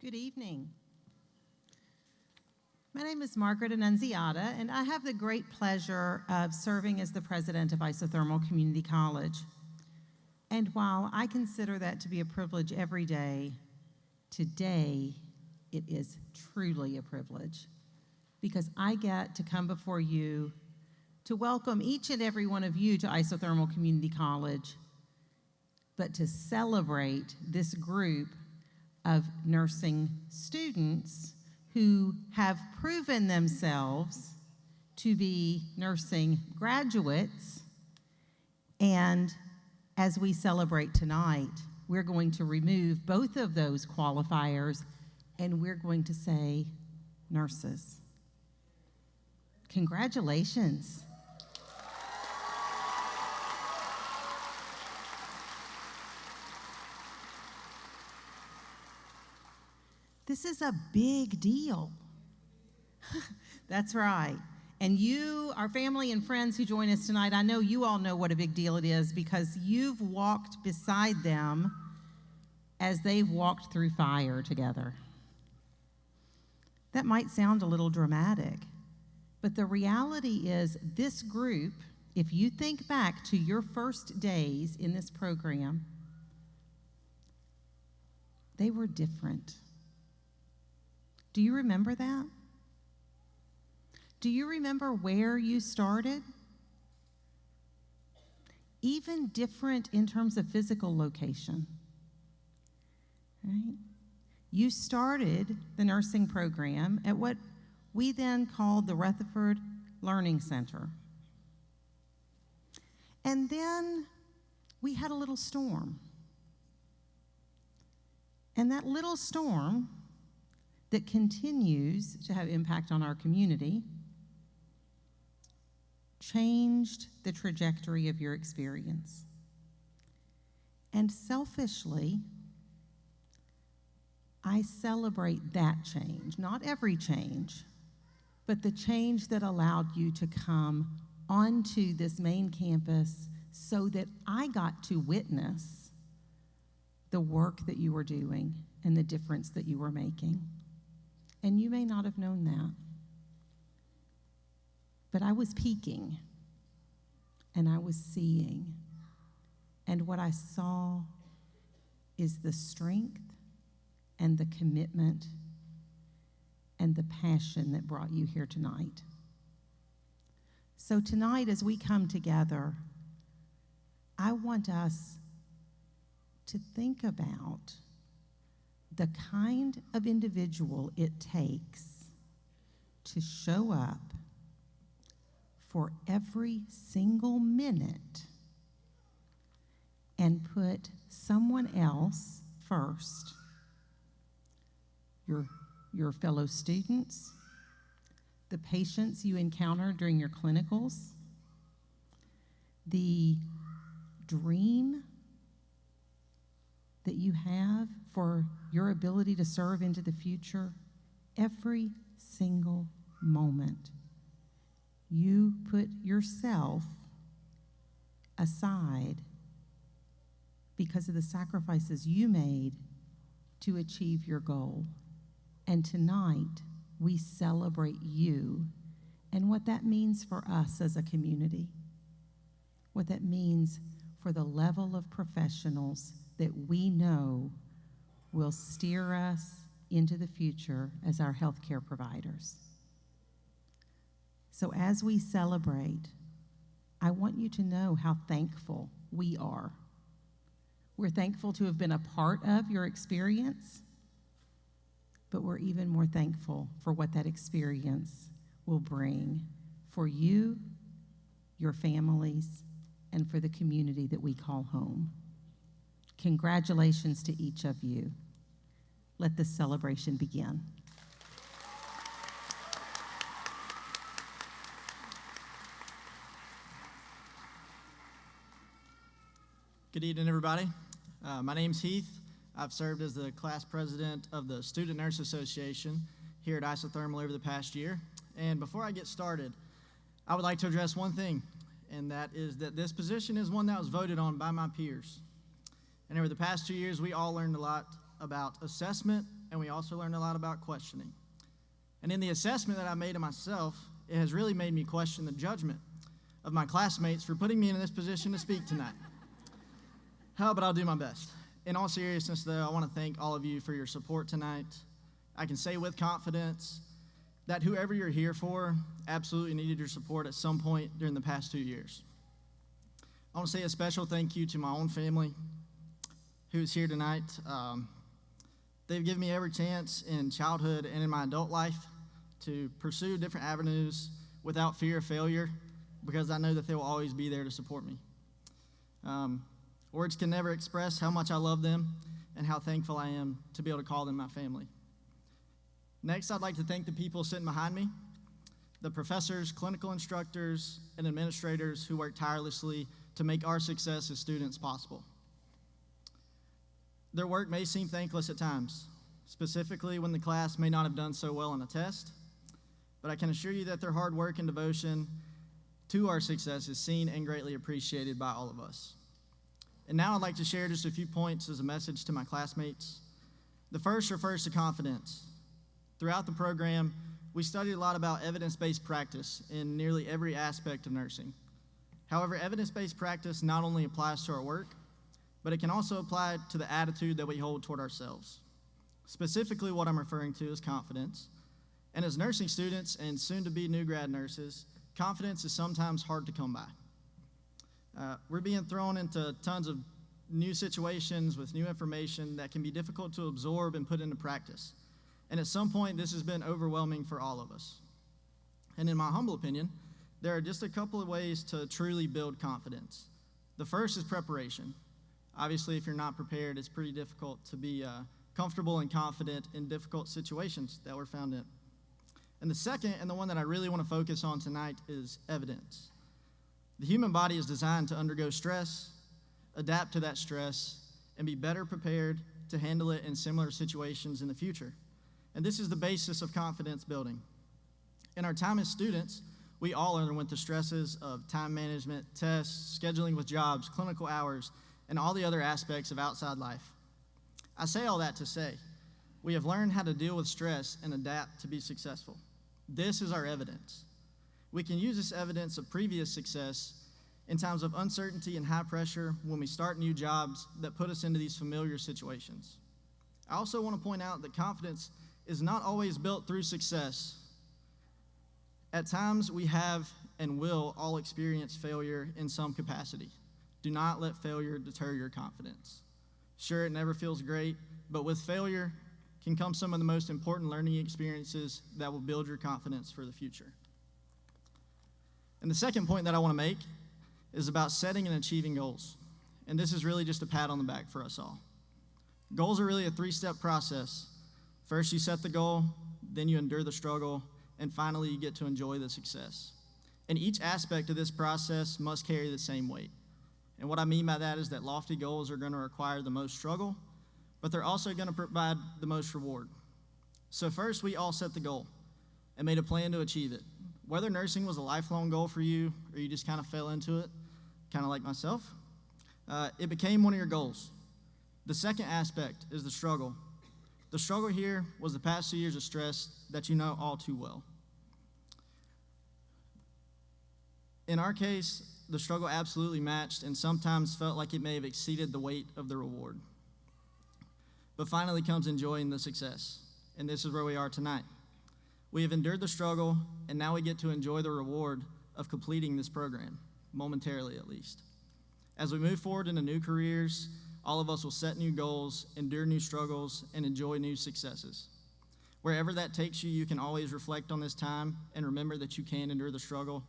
Good evening. My name is Margaret Annunziata, and I have the great pleasure of serving as the president of Isothermal Community College. And while I consider that to be a privilege every day, today it is truly a privilege because I get to come before you to welcome each and every one of you to Isothermal Community College, but to celebrate this group of nursing students who have proven themselves to be nursing graduates. And as we celebrate tonight, we're going to remove both of those qualifiers and we're going to say nurses. Congratulations. This is a big deal. That's right. And you, our family and friends who join us tonight, I know you all know what a big deal it is because you've walked beside them as they've walked through fire together. That might sound a little dramatic, but the reality is this group, if you think back to your first days in this program, they were different. Do you remember that? Do you remember where you started? Even different in terms of physical location, right? You started the nursing program at what we then called the Rutherford Learning Center. And then we had a little storm. And that little storm that continues to have impact on our community changed the trajectory of your experience. And selfishly, I celebrate that change, not every change, but the change that allowed you to come onto this main campus so that I got to witness the work that you were doing and the difference that you were making. And you may not have known that. But I was peeking, and I was seeing. And what I saw is the strength and the commitment and the passion that brought you here tonight. So tonight, as we come together, I want us to think about the kind of individual it takes to show up for every single minute and put someone else first, your fellow students, the patients you encounter during your clinicals, the dream that you have for your ability to serve into the future, every single moment. You put yourself aside because of the sacrifices you made to achieve your goal. And tonight, we celebrate you and what that means for us as a community, what that means for the level of professionals that we know will steer us into the future as our healthcare providers. So as we celebrate, I want you to know how thankful we are. We're thankful to have been a part of your experience, but we're even more thankful for what that experience will bring for you, your families, and for the community that we call home. Congratulations to each of you. Let this celebration begin. Good evening, everybody. My name's Heath. I've served as the class president of the Student Nurse Association here at Isothermal over the past year. And before I get started, I would like to address one thing, and that is that this position is one that was voted on by my peers. And over the past 2 years, we all learned a lot about assessment and we also learned a lot about questioning. And in the assessment that I made of myself, it has really made me question the judgment of my classmates for putting me in this position to speak tonight. But I'll do my best. In all seriousness, though, I want to thank all of you for your support tonight. I can say with confidence that whoever you're here for absolutely needed your support at some point during the past 2 years. I want to say a special thank you to my own family who's here tonight. They've given me every chance in childhood and in my adult life to pursue different avenues without fear of failure, because I know that they will always be there to support me. Words can never express how much I love them and how thankful I am to be able to call them my family. Next, I'd like to thank the people sitting behind me, the professors, clinical instructors, and administrators who work tirelessly to make our success as students possible. Their work may seem thankless at times, specifically when the class may not have done so well on a test, but I can assure you that their hard work and devotion to our success is seen and greatly appreciated by all of us. And now I'd like to share just a few points as a message to my classmates. The first refers to confidence. Throughout the program, we studied a lot about evidence-based practice in nearly every aspect of nursing. However, evidence-based practice not only applies to our work, but it can also apply to the attitude that we hold toward ourselves. Specifically, what I'm referring to is confidence. And as nursing students and soon-to-be new grad nurses, confidence is sometimes hard to come by. We're being thrown into tons of new situations with new information that can be difficult to absorb and put into practice. And at some point, this has been overwhelming for all of us. And in my humble opinion, there are just a couple of ways to truly build confidence. The first is preparation. Obviously, if you're not prepared, it's pretty difficult to be comfortable and confident in difficult situations that we're found in. And the second, and the one that I really want to focus on tonight, is evidence. The human body is designed to undergo stress, adapt to that stress, and be better prepared to handle it in similar situations in the future. And this is the basis of confidence building. In our time as students, we all underwent the stresses of time management, tests, scheduling with jobs, clinical hours, and all the other aspects of outside life. I say all that to say, we have learned how to deal with stress and adapt to be successful. This is our evidence. We can use this evidence of previous success in times of uncertainty and high pressure when we start new jobs that put us into these familiar situations. I also want to point out that confidence is not always built through success. At times, we have and will all experience failure in some capacity. Do not let failure deter your confidence. Sure, it never feels great, but with failure can come some of the most important learning experiences that will build your confidence for the future. And the second point that I want to make is about setting and achieving goals. And this is really just a pat on the back for us all. Goals are really a three-step process. First, you set the goal, then you endure the struggle, and finally, you get to enjoy the success. And each aspect of this process must carry the same weight. And what I mean by that is that lofty goals are going to require the most struggle, but they're also going to provide the most reward. So first, we all set the goal and made a plan to achieve it. Whether nursing was a lifelong goal for you or you just kind of fell into it, kind of like myself, it became one of your goals. The second aspect is the struggle. The struggle here was the past 2 years of stress that you know all too well. In our case, the struggle absolutely matched and sometimes felt like it may have exceeded the weight of the reward. But finally comes enjoying the success, and this is where we are tonight. We have endured the struggle, and now we get to enjoy the reward of completing this program, momentarily at least. As we move forward into new careers, all of us will set new goals, endure new struggles, and enjoy new successes. Wherever that takes you, you can always reflect on this time and remember that you can endure the struggle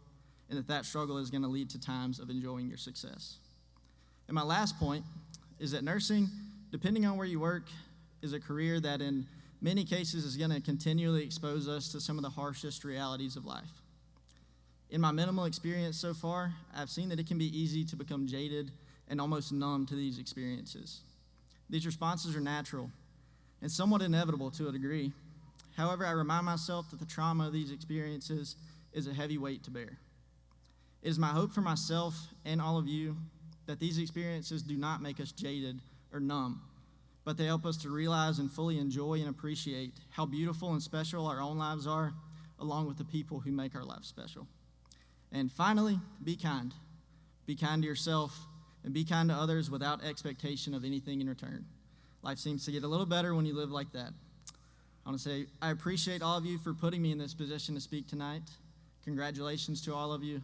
and that struggle is going to lead to times of enjoying your success. And my last point is that nursing, depending on where you work, is a career that in many cases is going to continually expose us to some of the harshest realities of life. In my minimal experience so far, I've seen that it can be easy to become jaded and almost numb to these experiences. These responses are natural and somewhat inevitable to a degree. However, I remind myself that the trauma of these experiences is a heavy weight to bear. It is my hope for myself and all of you that these experiences do not make us jaded or numb, but they help us to realize and fully enjoy and appreciate how beautiful and special our own lives are, along with the people who make our lives special. And finally, be kind. Be kind to yourself and be kind to others without expectation of anything in return. Life seems to get a little better when you live like that. I want to say I appreciate all of you for putting me in this position to speak tonight. Congratulations to all of you.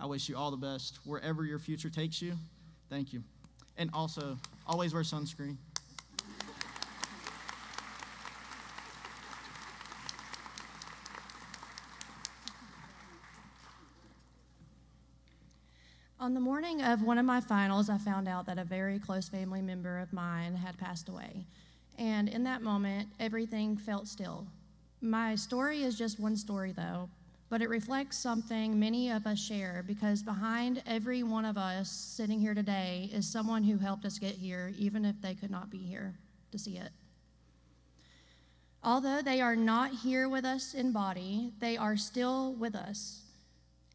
I wish you all the best wherever your future takes you. Thank you. And also, always wear sunscreen. On the morning of one of my finals, I found out that a very close family member of mine had passed away. And in that moment, everything felt still. My story is just one story, though, but it reflects something many of us share, because behind every one of us sitting here today is someone who helped us get here, even if they could not be here to see it. Although they are not here with us in body, they are still with us.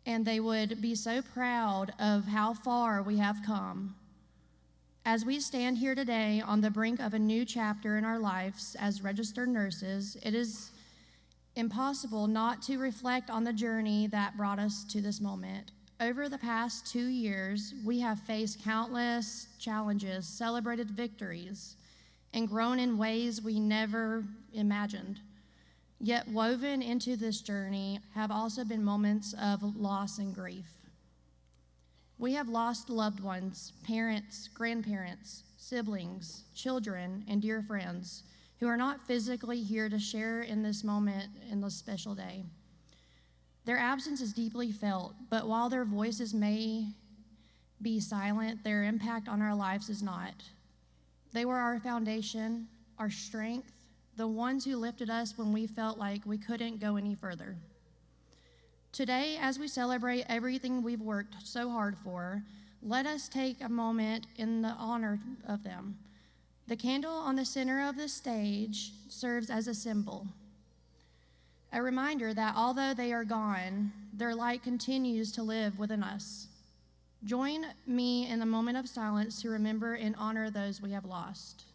And they would be so proud of how far we have come. As we stand here today on the brink of a new chapter in our lives as registered nurses, it is impossible not to reflect on the journey that brought us to this moment. Over the past 2 years, we have faced countless challenges, celebrated victories, and grown in ways we never imagined. Yet woven into this journey have also been moments of loss and grief. We have lost loved ones, parents, grandparents, siblings, children, and dear friends who are not physically here to share in this moment in this special day. Their absence is deeply felt, but while their voices may be silent, their impact on our lives is not. They were our foundation, our strength, the ones who lifted us when we felt like we couldn't go any further. Today, as we celebrate everything we've worked so hard for, let us take a moment in the honor of them. The candle on the center of the stage serves as a symbol, a reminder that although they are gone, their light continues to live within us. Join me in a moment of silence to remember and honor those we have lost.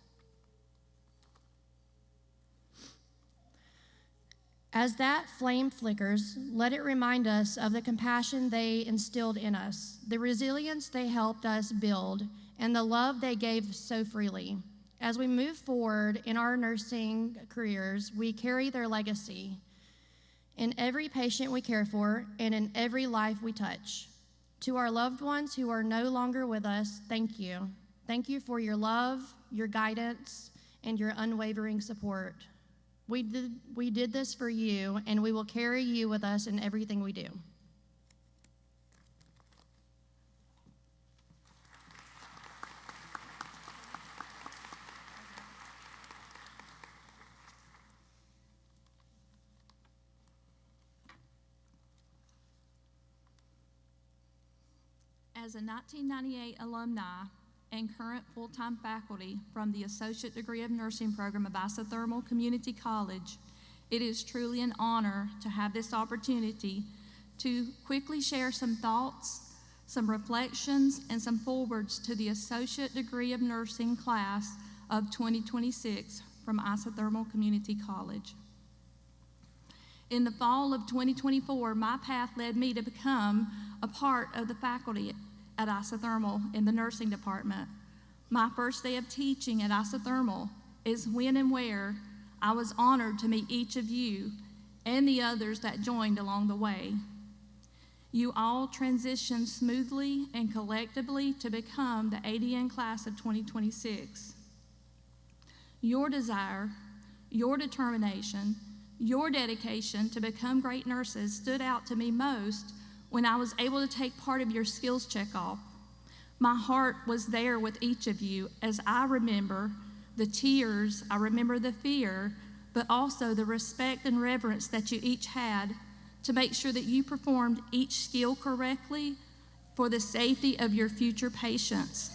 As that flame flickers, let it remind us of the compassion they instilled in us, the resilience they helped us build, and the love they gave so freely. As we move forward in our nursing careers, we carry their legacy in every patient we care for and in every life we touch. To our loved ones who are no longer with us, thank you. Thank you for your love, your guidance, and your unwavering support. We did this for you, and we will carry you with us in everything we do. As a 1998 alumni and current full-time faculty from the Associate Degree of Nursing program of Isothermal Community College, it is truly an honor to have this opportunity to quickly share some thoughts, some reflections, and some forwards to the Associate Degree of Nursing class of 2026 from Isothermal Community College. In the fall of 2024, my path led me to become a part of the faculty at Isothermal in the nursing department. My first day of teaching at Isothermal is when and where I was honored to meet each of you and the others that joined along the way. You all transitioned smoothly and collectively to become the ADN class of 2026. Your desire, your determination, your dedication to become great nurses stood out to me most when I was able to take part of your skills checkoff. My heart was there with each of you as I remember the tears, I remember the fear, but also the respect and reverence that you each had to make sure that you performed each skill correctly for the safety of your future patients.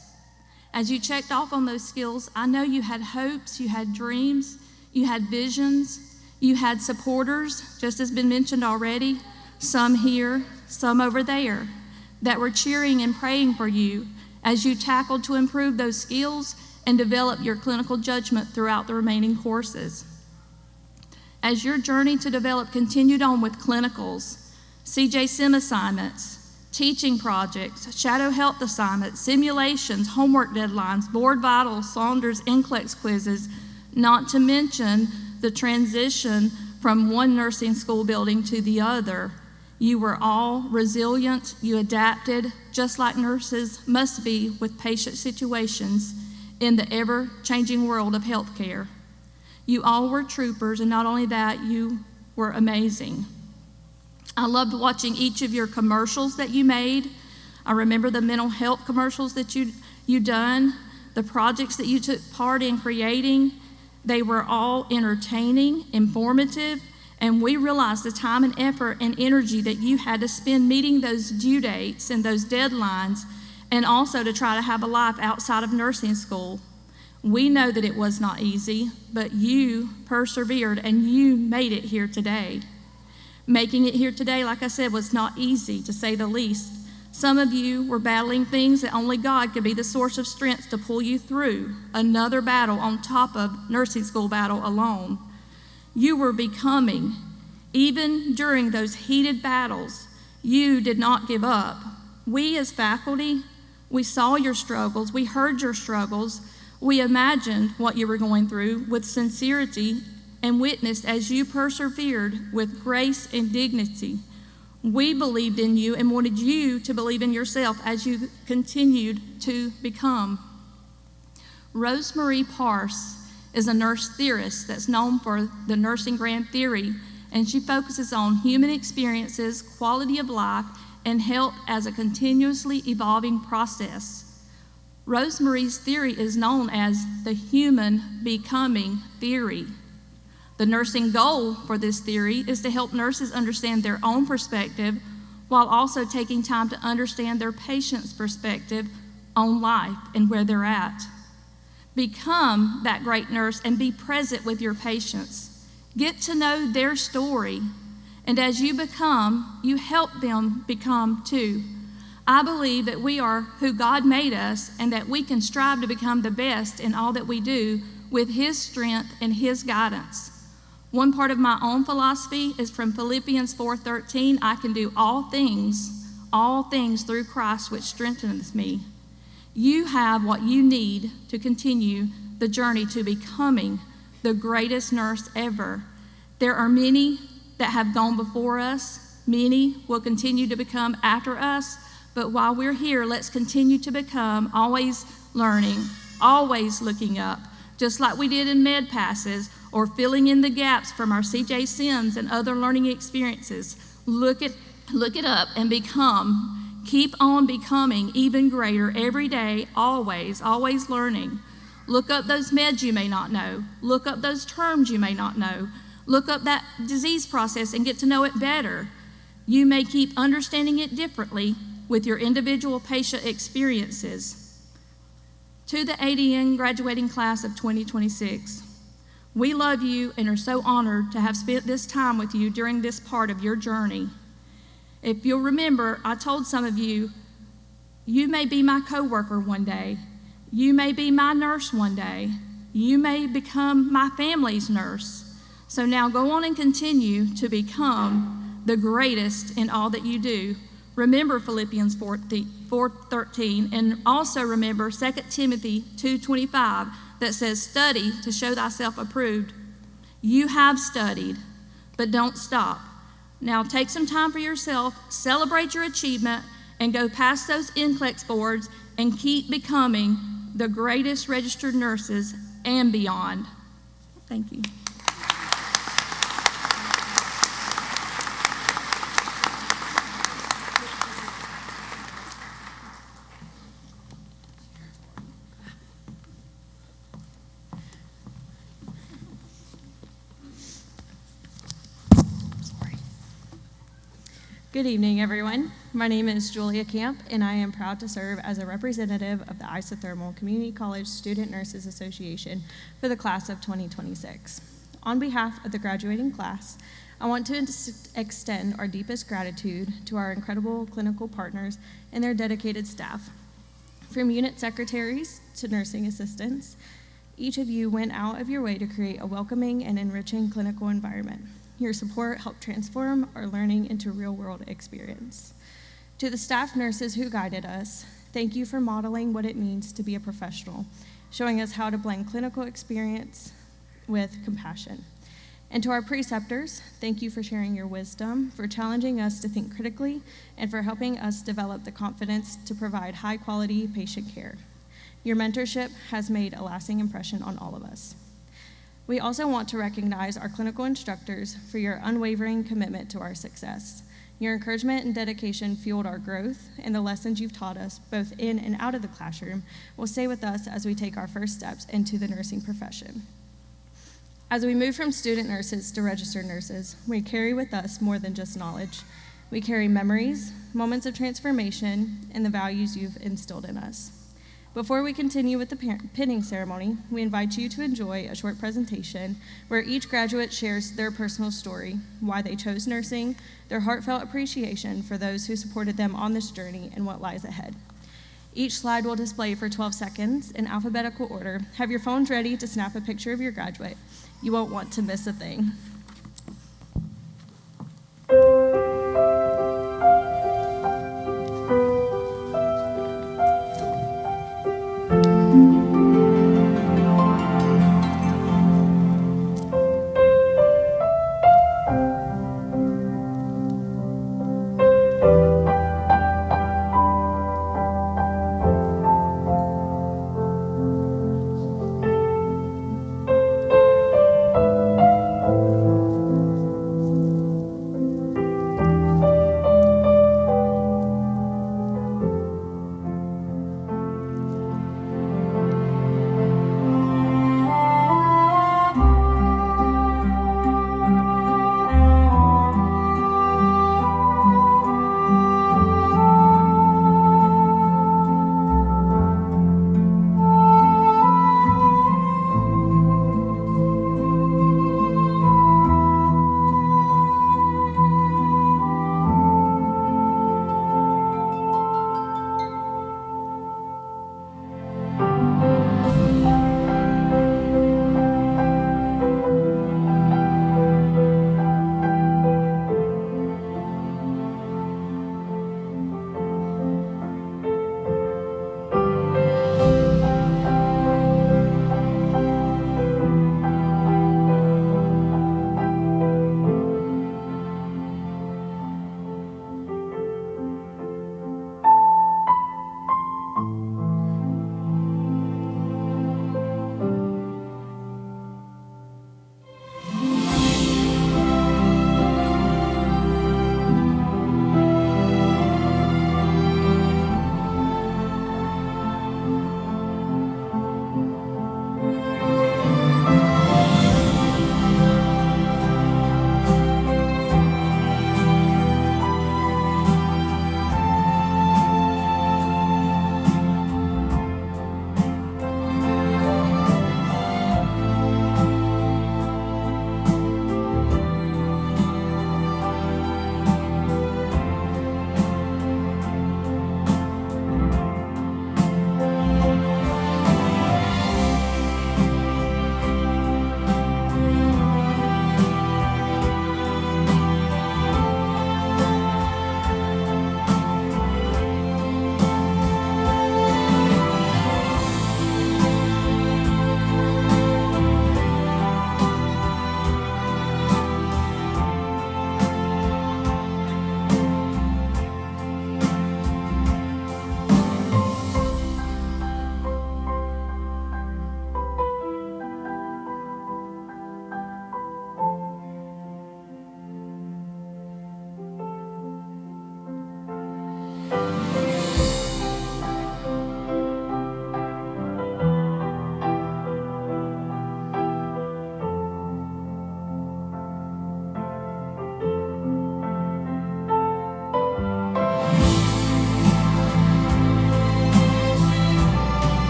As you checked off on those skills, I know you had hopes, you had dreams, you had visions, you had supporters, just as been mentioned already, some here, some over there, that were cheering and praying for you as you tackled to improve those skills and develop your clinical judgment throughout the remaining courses. As your journey to develop continued on with clinicals, CJ Sim assignments, teaching projects, shadow health assignments, simulations, homework deadlines, board vitals, Saunders NCLEX quizzes, not to mention the transition from one nursing school building to the other, you were all resilient, you adapted, just like nurses must be with patient situations in the ever-changing world of healthcare. You all were troopers, and not only that, you were amazing. I loved watching each of your commercials that you made. I remember the mental health commercials that you done, the projects that you took part in creating. They were all entertaining, informative, and we realized the time and effort and energy that you had to spend meeting those due dates and those deadlines, and also to try to have a life outside of nursing school. We know that it was not easy, but you persevered and you made it here today. Making it here today, like I said, was not easy, to say the least. Some of you were battling things that only God could be the source of strength to pull you through. Another battle on top of nursing school battle alone. You were becoming. Even during those heated battles, you did not give up. We as faculty, we saw your struggles, we heard your struggles, we imagined what you were going through with sincerity and witnessed as you persevered with grace and dignity. We believed in you and wanted you to believe in yourself as you continued to become. Rosemarie Parse is a nurse theorist that's known for the nursing grand theory, and she focuses on human experiences, quality of life, and health as a continuously evolving process. Rosemarie's theory is known as the human becoming theory. The nursing goal for this theory is to help nurses understand their own perspective while also taking time to understand their patient's perspective on life and where they're at. Become that great nurse and be present with your patients. Get to know their story, and as you become, you help them become too. I believe that we are who God made us and that we can strive to become the best in all that we do with His strength and His guidance. One part of my own philosophy is from Philippians 4:13. I can do all things through Christ which strengthens me. You have what you need to continue the journey to becoming the greatest nurse ever. There are many that have gone before us. Many will continue to become after us. But while we're here, let's continue to become, always learning, always looking up, just like we did in Med Passes or filling in the gaps from our CJ Sims and other learning experiences. Look it up and become. Keep on becoming even greater every day, always learning. Look up those meds you may not know. Look up those terms you may not know. Look up that disease process and get to know it better. You may keep understanding it differently with your individual patient experiences. To the ADN graduating class of 2026, we love you and are so honored to have spent this time with you during this part of your journey. If you'll remember, I told some of you, you may be my coworker one day. You may be my nurse one day. You may become my family's nurse. So now go on and continue to become the greatest in all that you do. Remember Philippians 4:13, and also remember 2 Timothy 2:25 that says, study to show thyself approved. You have studied, but don't stop. Now take some time for yourself, celebrate your achievement, and go past those NCLEX boards and keep becoming the greatest registered nurses and beyond. Thank you. Good evening, everyone. My name is Julia Camp, and I am proud to serve as a representative of the Isothermal Community College Student Nurses Association for the class of 2026. On behalf of the graduating class, I want to extend our deepest gratitude to our incredible clinical partners and their dedicated staff. From unit secretaries to nursing assistants, each of you went out of your way to create a welcoming and enriching clinical environment. Your support helped transform our learning into real-world experience. To the staff nurses who guided us, thank you for modeling what it means to be a professional, showing us how to blend clinical experience with compassion. And to our preceptors, thank you for sharing your wisdom, for challenging us to think critically, and for helping us develop the confidence to provide high-quality patient care. Your mentorship has made a lasting impression on all of us. We also want to recognize our clinical instructors for your unwavering commitment to our success. Your encouragement and dedication fueled our growth, and the lessons you've taught us, both in and out of the classroom, will stay with us as we take our first steps into the nursing profession. As we move from student nurses to registered nurses, we carry with us more than just knowledge. We carry memories, moments of transformation, and the values you've instilled in us. Before we continue with the pinning ceremony, we invite you to enjoy a short presentation where each graduate shares their personal story, why they chose nursing, their heartfelt appreciation for those who supported them on this journey, and what lies ahead. Each slide will display for 12 seconds in alphabetical order. Have your phones ready to snap a picture of your graduate. You won't want to miss a thing.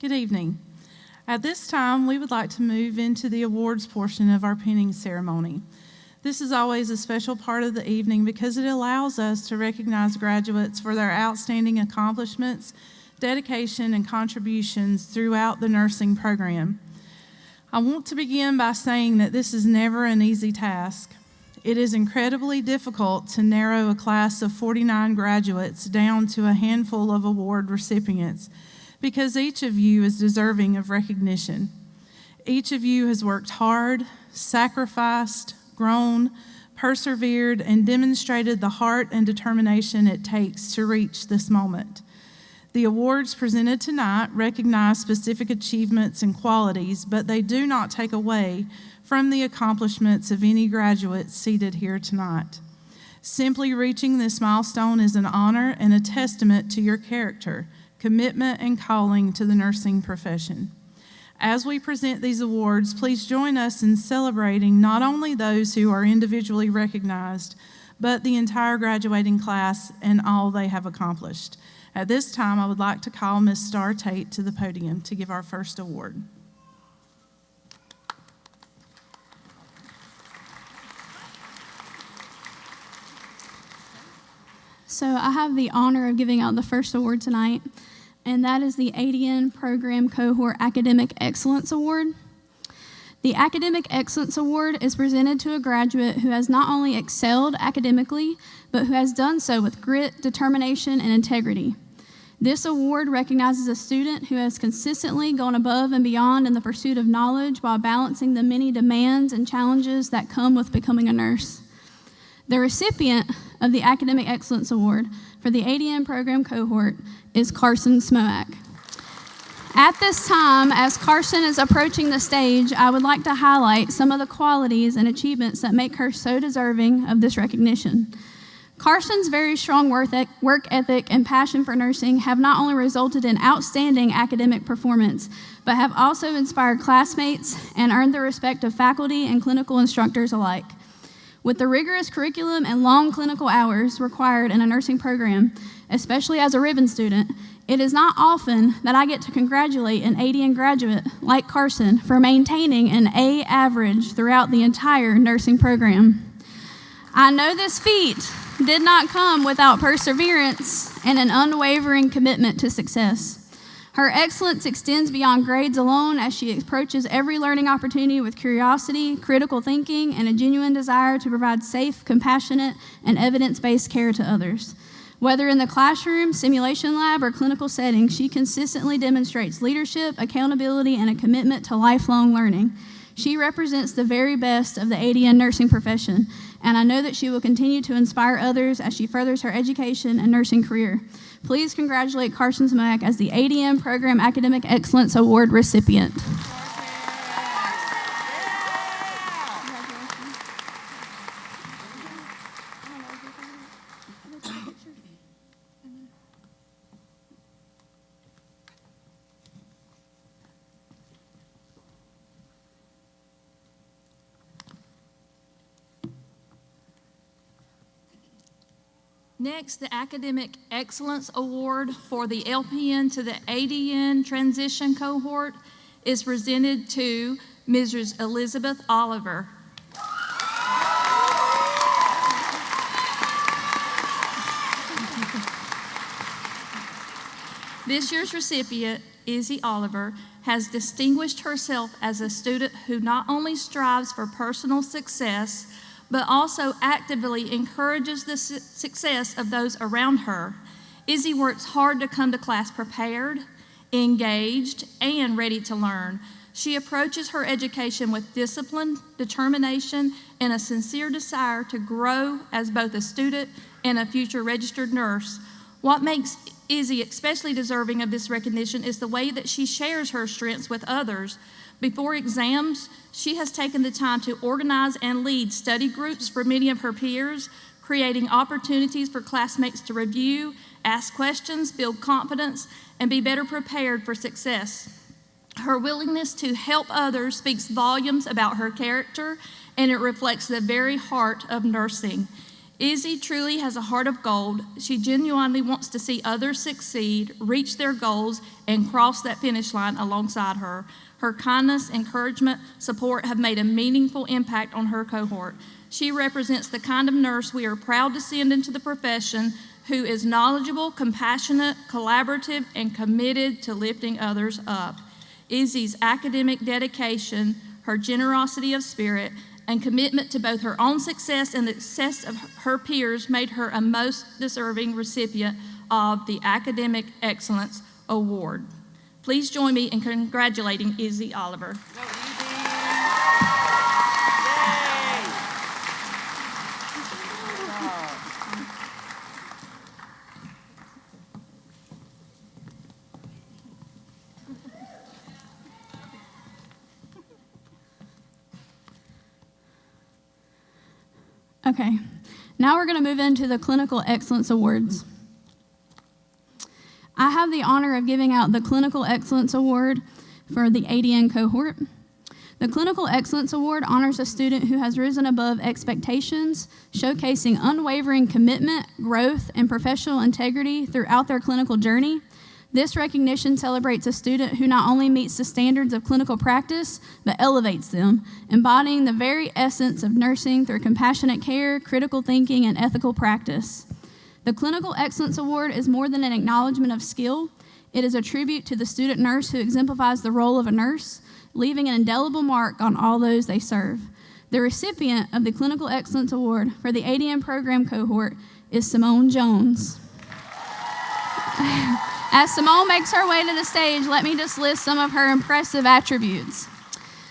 Good evening. At this time, we would like to move into the awards portion of our pinning ceremony. This is always a special part of the evening because it allows us to recognize graduates for their outstanding accomplishments, dedication, and contributions throughout the nursing program. I want to begin by saying that this is never an easy task. It is incredibly difficult to narrow a class of 49 graduates down to a handful of award recipients because each of you is deserving of recognition. Each of you has worked hard, sacrificed, grown, persevered, and demonstrated the heart and determination it takes to reach this moment. The awards presented tonight recognize specific achievements and qualities, but they do not take away from the accomplishments of any graduates seated here tonight. Simply reaching this milestone is an honor and a testament to your character, commitment, and calling to the nursing profession. As we present these awards, please join us in celebrating not only those who are individually recognized, but the entire graduating class and all they have accomplished. At this time, I would like to call Ms. Star Tate to the podium to give our first award. So I have the honor of giving out the first award tonight, and that is the ADN Program Cohort Academic Excellence Award. The Academic Excellence Award is presented to a graduate who has not only excelled academically, but who has done so with grit, determination, and integrity. This award recognizes a student who has consistently gone above and beyond in the pursuit of knowledge while balancing the many demands and challenges that come with becoming a nurse. The recipient of the Academic Excellence Award for the ADN program cohort is Carson Smoak. At this time, as Carson is approaching the stage, I would like to highlight some of the qualities and achievements that make her so deserving of this recognition. Carson's very strong work ethic and passion for nursing have not only resulted in outstanding academic performance, but have also inspired classmates and earned the respect of faculty and clinical instructors alike. With the rigorous curriculum and long clinical hours required in a nursing program, especially as a ribbon student, it is not often that I get to congratulate an ADN graduate like Carson for maintaining an A average throughout the entire nursing program. I know this feat did not come without perseverance and an unwavering commitment to success. Her excellence extends beyond grades alone as she approaches every learning opportunity with curiosity, critical thinking, and a genuine desire to provide safe, compassionate, and evidence-based care to others. Whether in the classroom, simulation lab, or clinical setting, she consistently demonstrates leadership, accountability, and a commitment to lifelong learning. She represents the very best of the ADN nursing profession, and I know that she will continue to inspire others as she furthers her education and nursing career. Please congratulate Carson Smoak as the ADN Program Academic Excellence Award recipient. Next, the Academic Excellence Award for the LPN to the ADN transition cohort is presented to Mrs. Elizabeth Oliver. This year's recipient, Izzy Oliver, has distinguished herself as a student who not only strives for personal success, but also actively encourages the success of those around her. Izzy works hard to come to class prepared, engaged, and ready to learn. She approaches her education with discipline, determination, and a sincere desire to grow as both a student and a future registered nurse. What makes Izzy especially deserving of this recognition is the way that she shares her strengths with others. Before exams, she has taken the time to organize and lead study groups for many of her peers, creating opportunities for classmates to review, ask questions, build confidence, and be better prepared for success. Her willingness to help others speaks volumes about her character, and it reflects the very heart of nursing. Izzy truly has a heart of gold. She genuinely wants to see others succeed, reach their goals, and cross that finish line alongside her. Her kindness, encouragement, support have made a meaningful impact on her cohort. She represents the kind of nurse we are proud to send into the profession, who is knowledgeable, compassionate, collaborative, and committed to lifting others up. Izzy's academic dedication, her generosity of spirit, and commitment to both her own success and the success of her peers made her a most deserving recipient of the Academic Excellence Award. Please join me in congratulating Izzy Oliver. Okay, now we're going to move into the Clinical Excellence Awards. I have the honor of giving out the Clinical Excellence Award for the ADN cohort. The Clinical Excellence Award honors a student who has risen above expectations, showcasing unwavering commitment, growth, and professional integrity throughout their clinical journey. This recognition celebrates a student who not only meets the standards of clinical practice, but elevates them, embodying the very essence of nursing through compassionate care, critical thinking, and ethical practice. The Clinical Excellence Award is more than an acknowledgement of skill. It is a tribute to the student nurse who exemplifies the role of a nurse, leaving an indelible mark on all those they serve. The recipient of the Clinical Excellence Award for the ADN program cohort is Simone Jones. As Simone makes her way to the stage, let me just list some of her impressive attributes.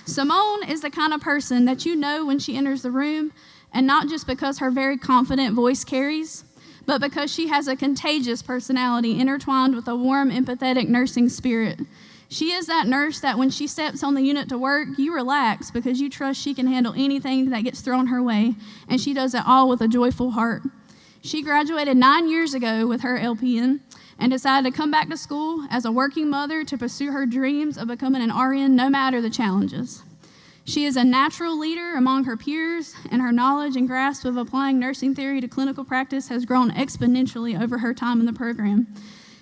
Simone is the kind of person that you know when she enters the room, and not just because her very confident voice carries, but because she has a contagious personality intertwined with a warm, empathetic nursing spirit. She is that nurse that when she steps on the unit to work, you relax because you trust she can handle anything that gets thrown her way, and she does it all with a joyful heart. She graduated 9 years ago with her LPN and decided to come back to school as a working mother to pursue her dreams of becoming an RN no matter the challenges. She is a natural leader among her peers, and her knowledge and grasp of applying nursing theory to clinical practice has grown exponentially over her time in the program.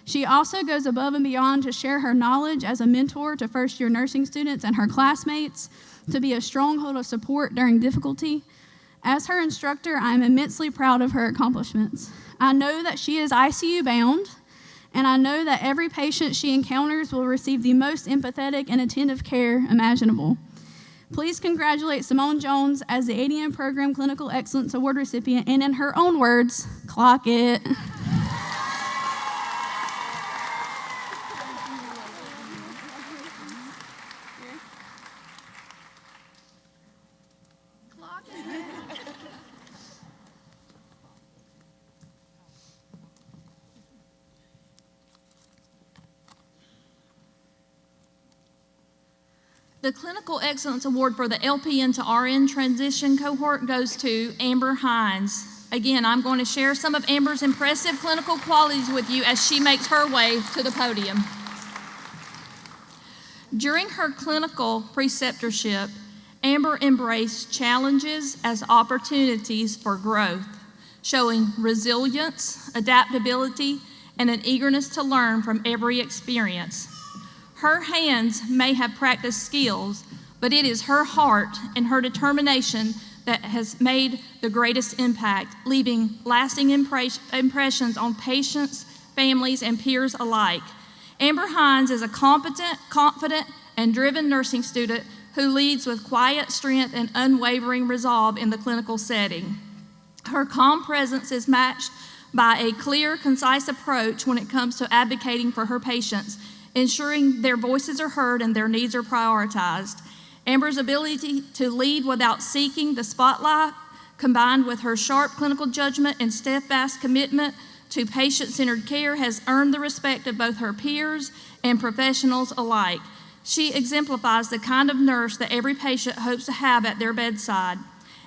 She also goes above and beyond to share her knowledge as a mentor to first-year nursing students and her classmates, to be a stronghold of support during difficulty. As her instructor, I am immensely proud of her accomplishments. I know that she is ICU bound, and I know that every patient she encounters will receive the most empathetic and attentive care imaginable. Please congratulate Simone Jones as the ADN Program Clinical Excellence Award recipient, and in her own words, clock it. The Clinical Excellence Award for the LPN to RN transition cohort goes to Amber Hines. Again, I'm going to share some of Amber's impressive clinical qualities with you as she makes her way to the podium. During her clinical preceptorship, Amber embraced challenges as opportunities for growth, showing resilience, adaptability, and an eagerness to learn from every experience. Her hands may have practiced skills, but it is her heart and her determination that has made the greatest impact, leaving lasting impressions on patients, families, and peers alike. Amber Hines is a competent, confident, and driven nursing student who leads with quiet strength and unwavering resolve in the clinical setting. Her calm presence is matched by a clear, concise approach when it comes to advocating for her patients, ensuring their voices are heard and their needs are prioritized. Amber's ability to lead without seeking the spotlight, combined with her sharp clinical judgment and steadfast commitment to patient-centered care, has earned the respect of both her peers and professionals alike. She exemplifies the kind of nurse that every patient hopes to have at their bedside.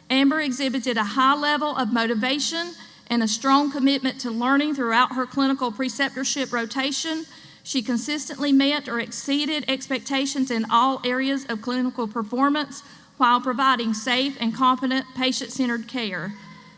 Amber exhibited a high level of motivation and a strong commitment to learning throughout her clinical preceptorship rotation. She consistently met or exceeded expectations in all areas of clinical performance while providing safe and competent patient-centered care.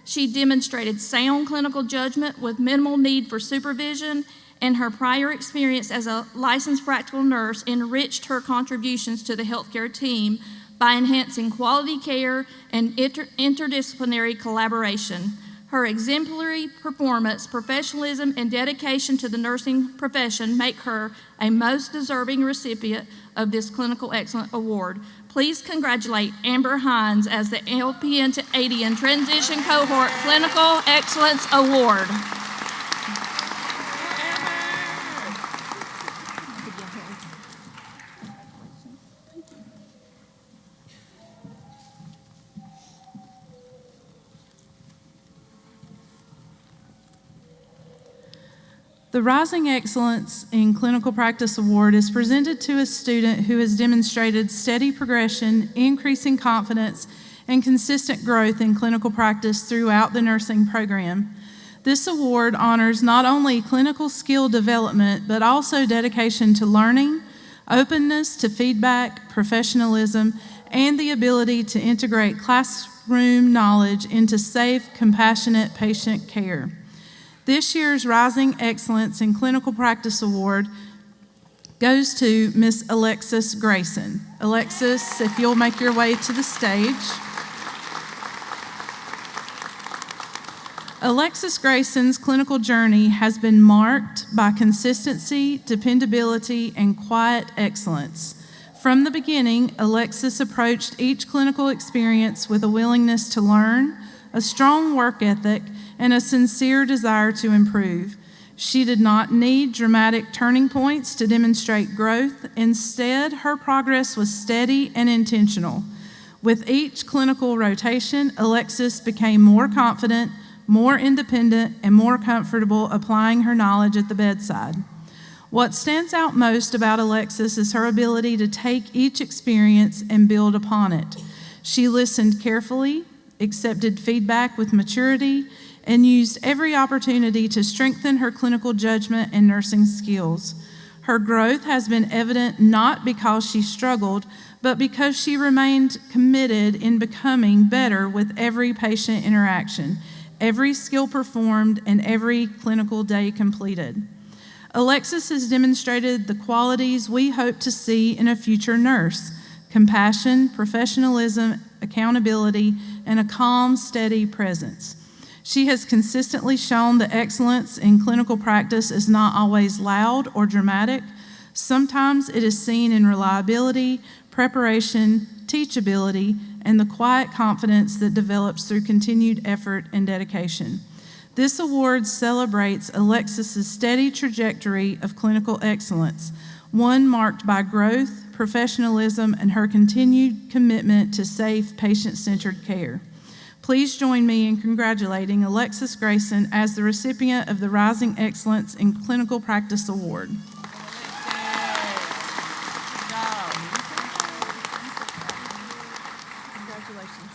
She demonstrated sound clinical judgment with minimal need for supervision, and her prior experience as a licensed practical nurse enriched her contributions to the healthcare team by enhancing quality care and interdisciplinary collaboration. Her exemplary performance, professionalism, and dedication to the nursing profession make her a most deserving recipient of this Clinical Excellence Award. Please congratulate Amber Hines as the LPN to ADN Transition Cohort Clinical Excellence Award. The Rising Excellence in Clinical Practice Award is presented to a student who has demonstrated steady progression, increasing confidence, and consistent growth in clinical practice throughout the nursing program. This award honors not only clinical skill development, but also dedication to learning, openness to feedback, professionalism, and the ability to integrate classroom knowledge into safe, compassionate patient care. This year's Rising Excellence in Clinical Practice Award goes to Miss Alexis Grayson. Alexis, if you'll make your way to the stage. Alexis Grayson's clinical journey has been marked by consistency, dependability, and quiet excellence. From the beginning, Alexis approached each clinical experience with a willingness to learn, a strong work ethic, and a sincere desire to improve. She did not need dramatic turning points to demonstrate growth. Instead, her progress was steady and intentional. With each clinical rotation, Alexis became more confident, more independent, and more comfortable applying her knowledge at the bedside. What stands out most about Alexis is her ability to take each experience and build upon it. She listened carefully, accepted feedback with maturity, and used every opportunity to strengthen her clinical judgment and nursing skills. Her growth has been evident not because she struggled, but because she remained committed in becoming better with every patient interaction, every skill performed, and every clinical day completed. Alexis has demonstrated the qualities we hope to see in a future nurse: compassion, professionalism, accountability, and a calm, steady presence. She has consistently shown that excellence in clinical practice is not always loud or dramatic. Sometimes it is seen in reliability, preparation, teachability, and the quiet confidence that develops through continued effort and dedication. This award celebrates Alexis's steady trajectory of clinical excellence, one marked by growth, professionalism, and her continued commitment to safe, patient-centered care. Please join me in congratulating Alexis Grayson as the recipient of the Rising Excellence in Clinical Practice Award. Congratulations.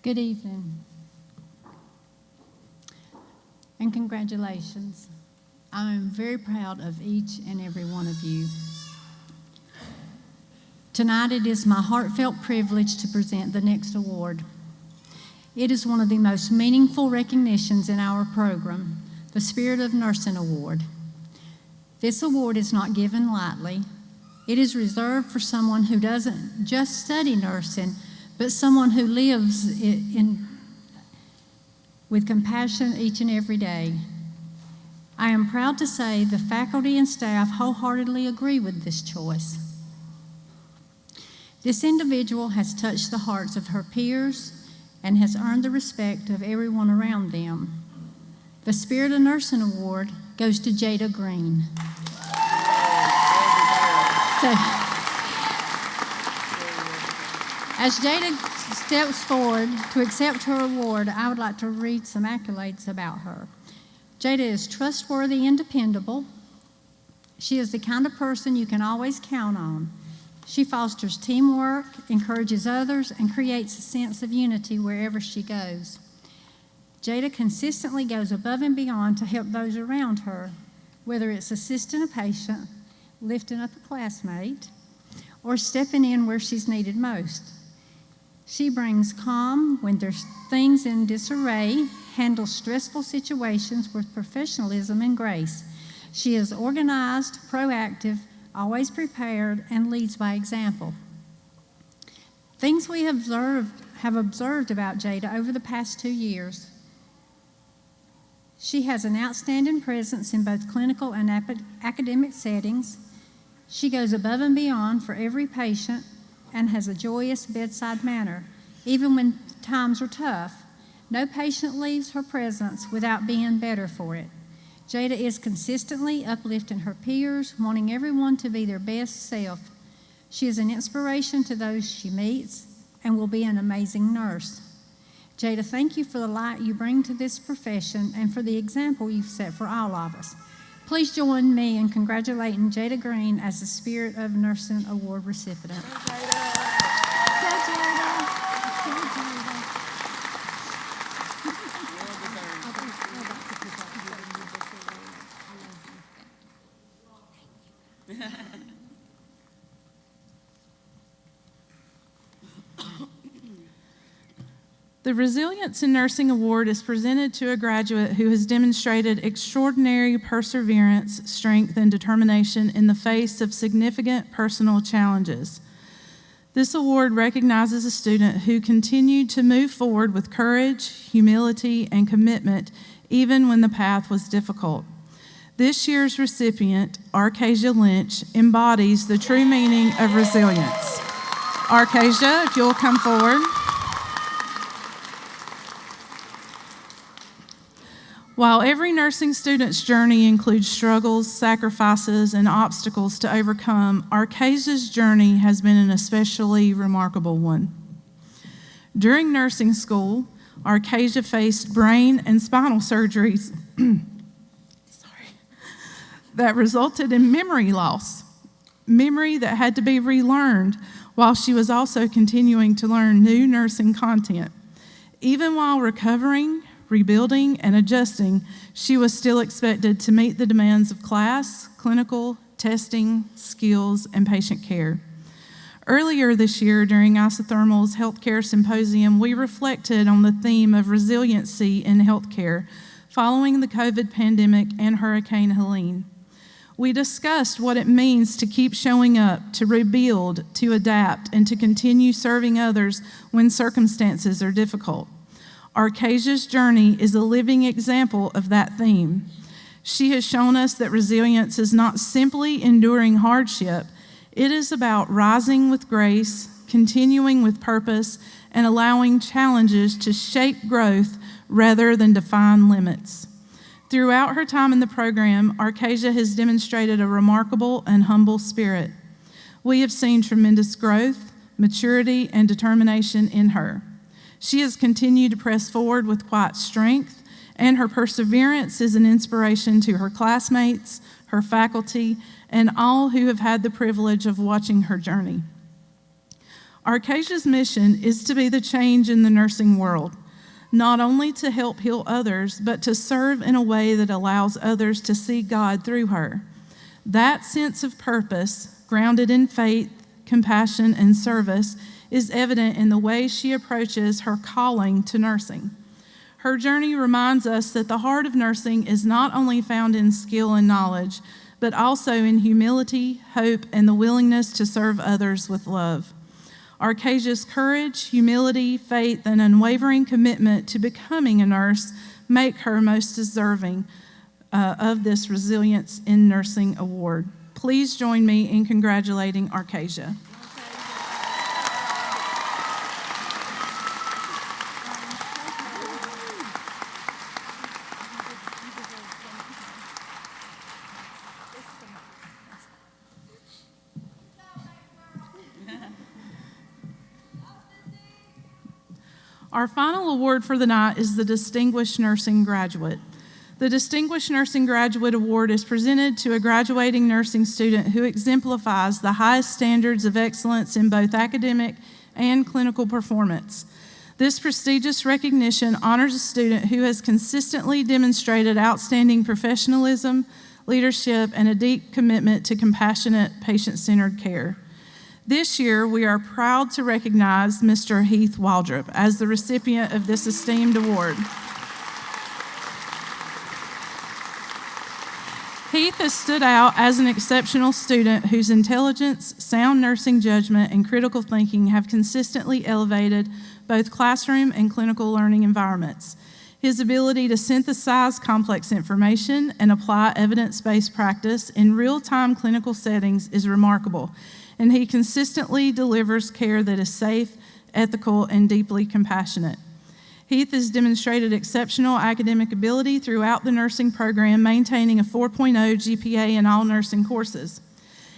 Good evening, and congratulations. I am very proud of each and every one of you. Tonight it is my heartfelt privilege to present the next award. It is one of the most meaningful recognitions in our program, the Spirit of Nursing Award. This award is not given lightly. It is reserved for someone who doesn't just study nursing, but someone who lives with compassion each and every day. I am proud to say the faculty and staff wholeheartedly agree with this choice. This individual has touched the hearts of her peers and has earned the respect of everyone around them. The Spirit of Nursing Award goes to Jada Green. So, as Jada steps forward to accept her award, I would like to read some accolades about her. Jada is trustworthy and dependable. She is the kind of person you can always count on. She fosters teamwork, encourages others, and creates a sense of unity wherever she goes. Jada consistently goes above and beyond to help those around her. whether it's assisting a patient, lifting up a classmate, or stepping in where she's needed most. She brings calm when there's things in disarray, handles stressful situations with professionalism and grace. She is organized, proactive, always prepared, and leads by example. Things we have observed about Jada over the past 2 years. She has an outstanding presence in both clinical and academic settings. She goes above and beyond for every patient and has a joyous bedside manner, even when times are tough. No patient leaves her presence without being better for it. Jada is consistently uplifting her peers, wanting everyone to be their best self. She is an inspiration to those she meets and will be an amazing nurse. Jada, thank you for the light you bring to this profession and for the example you've set for all of us. Please join me in congratulating Jada Green as the Spirit of Nursing Award recipient. The Resilience in Nursing Award is presented to a graduate who has demonstrated extraordinary perseverance, strength, and determination in the face of significant personal challenges. This award recognizes a student who continued to move forward with courage, humility, and commitment, even when the path was difficult. This year's recipient, Arcasia Lynch, embodies the true meaning of resilience. Arcasia, if you'll come forward. While every nursing student's journey includes struggles, sacrifices, and obstacles to overcome, Arcasia's journey has been an especially remarkable one. During nursing school, Arcasia faced brain and spinal surgeries that resulted in memory loss, memory that had to be relearned while she was also continuing to learn new nursing content. Even while recovering, rebuilding, and adjusting, she was still expected to meet the demands of class, clinical, testing, skills, and patient care. Earlier this year, during Isothermal's Healthcare Symposium, we reflected on the theme of resiliency in healthcare following the COVID pandemic and Hurricane Helene. We discussed what it means to keep showing up, to rebuild, to adapt, and to continue serving others when circumstances are difficult. Arcasia's journey is a living example of that theme. She has shown us that resilience is not simply enduring hardship. It is about rising with grace, continuing with purpose, and allowing challenges to shape growth rather than define limits. Throughout her time in the program, Arcasia has demonstrated a remarkable and humble spirit. We have seen tremendous growth, maturity, and determination in her. She has continued to press forward with quiet strength, and her perseverance is an inspiration to her classmates, her faculty, and all who have had the privilege of watching her journey. Arcasia's mission is to be the change in the nursing world, not only to help heal others, but to serve in a way that allows others to see God through her. That sense of purpose, grounded in faith, compassion, and service, is evident in the way she approaches her calling to nursing. Her journey reminds us that the heart of nursing is not only found in skill and knowledge, but also in humility, hope, and the willingness to serve others with love. Arcasia's courage, humility, faith, and unwavering commitment to becoming a nurse make her most deserving of this Resilience in Nursing Award. Please join me in congratulating Arcasia. Our final award for the night is the Distinguished Nursing Graduate. The Distinguished Nursing Graduate Award is presented to a graduating nursing student who exemplifies the highest standards of excellence in both academic and clinical performance. This prestigious recognition honors a student who has consistently demonstrated outstanding professionalism, leadership, and a deep commitment to compassionate, patient-centered care. This year, we are proud to recognize Mr. Heath Waldrop as the recipient of this esteemed award. Heath has stood out as an exceptional student whose intelligence, sound nursing judgment, and critical thinking have consistently elevated both classroom and clinical learning environments. His ability to synthesize complex information and apply evidence-based practice in real-time clinical settings is remarkable, and he consistently delivers care that is safe, ethical, and deeply compassionate. Heath has demonstrated exceptional academic ability throughout the nursing program, maintaining a 4.0 GPA in all nursing courses.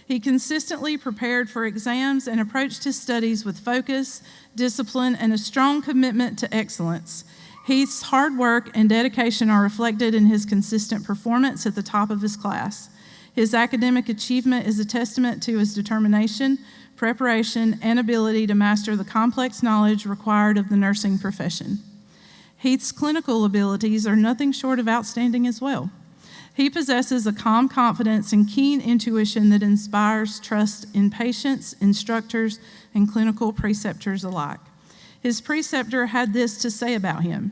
He consistently prepared for exams and approached his studies with focus, discipline, and a strong commitment to excellence. Heath's hard work and dedication are reflected in his consistent performance at the top of his class. His academic achievement is a testament to his determination, preparation, and ability to master the complex knowledge required of the nursing profession. Heath's clinical abilities are nothing short of outstanding as well. He possesses a calm confidence and keen intuition that inspires trust in patients, instructors, and clinical preceptors alike. His preceptor had this to say about him: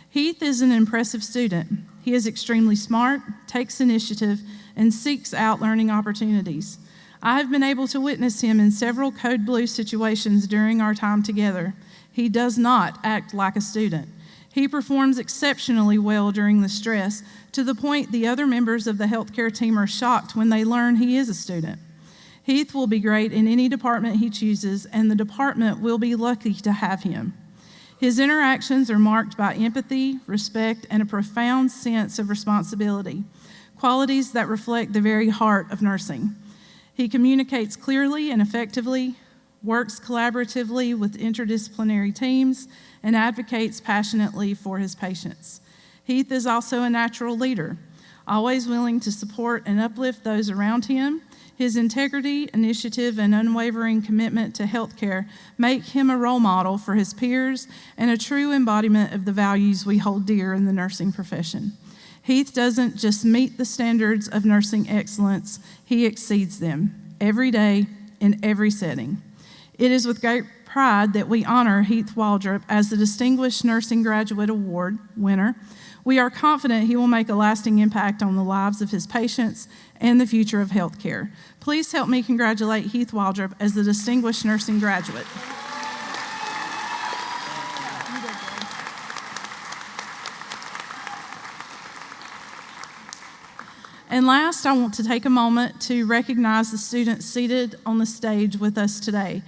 Heath is an impressive student. He is extremely smart, takes initiative, and seeks out learning opportunities. I have been able to witness him in several Code Blue situations during our time together. He does not act like a student. He performs exceptionally well during the stress, to the point the other members of the healthcare team are shocked when they learn he is a student. Heath will be great in any department he chooses, and the department will be lucky to have him. His interactions are marked by empathy, respect, and a profound sense of responsibility, qualities that reflect the very heart of nursing. He communicates clearly and effectively, works collaboratively with interdisciplinary teams, and advocates passionately for his patients. Heath is also a natural leader, always willing to support and uplift those around him. His integrity, initiative, and unwavering commitment to healthcare make him a role model for his peers and a true embodiment of the values we hold dear in the nursing profession. Heath doesn't just meet the standards of nursing excellence, he exceeds them every day in every setting. It is with great pride that we honor Heath Waldrop as the Distinguished Nursing Graduate Award winner. We are confident he will make a lasting impact on the lives of his patients and the future of healthcare. Please help me congratulate Heath Waldrop as the Distinguished Nursing Graduate. And last, I want to take a moment to recognize the students seated on the stage with us today.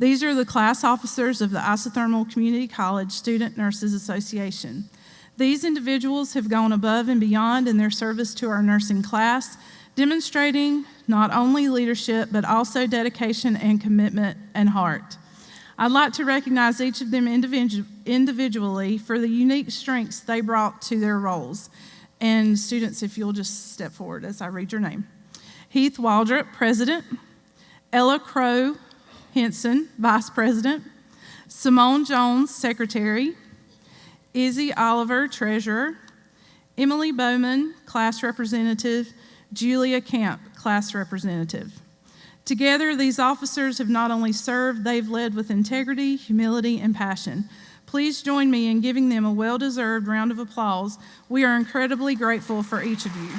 These are the class officers of the Isothermal Community College Student Nurses Association. These individuals have gone above and beyond in their service to our nursing class, demonstrating not only leadership, but also dedication and commitment and heart. I'd like to recognize each of them individually for the unique strengths they brought to their roles. And students, if you'll just step forward as I read your name. Heath Waldrop, President. Ella Crow Henson, Vice President. Simone Jones, Secretary. Izzy Oliver, Treasurer. Emily Bowman, Class Representative. Julia Camp, Class Representative. Together, these officers have not only served, they've led with integrity, humility, and passion. Please join me in giving them a well-deserved round of applause. We are incredibly grateful for each of you.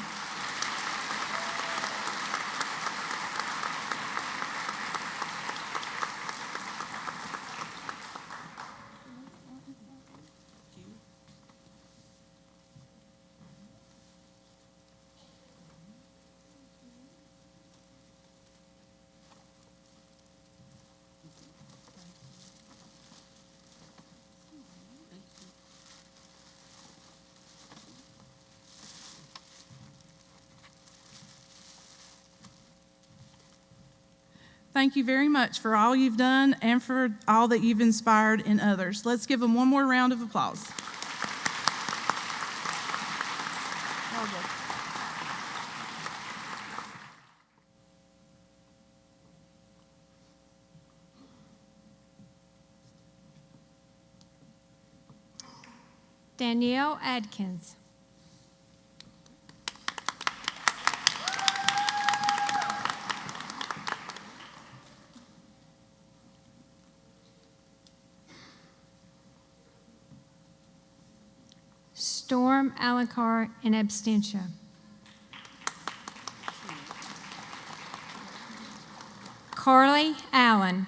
Thank you very much for all you've done and for all that you've inspired in others. Let's give them one more round of applause. Danielle Adkins. Norm Alencar, in absentia. Carly Allen.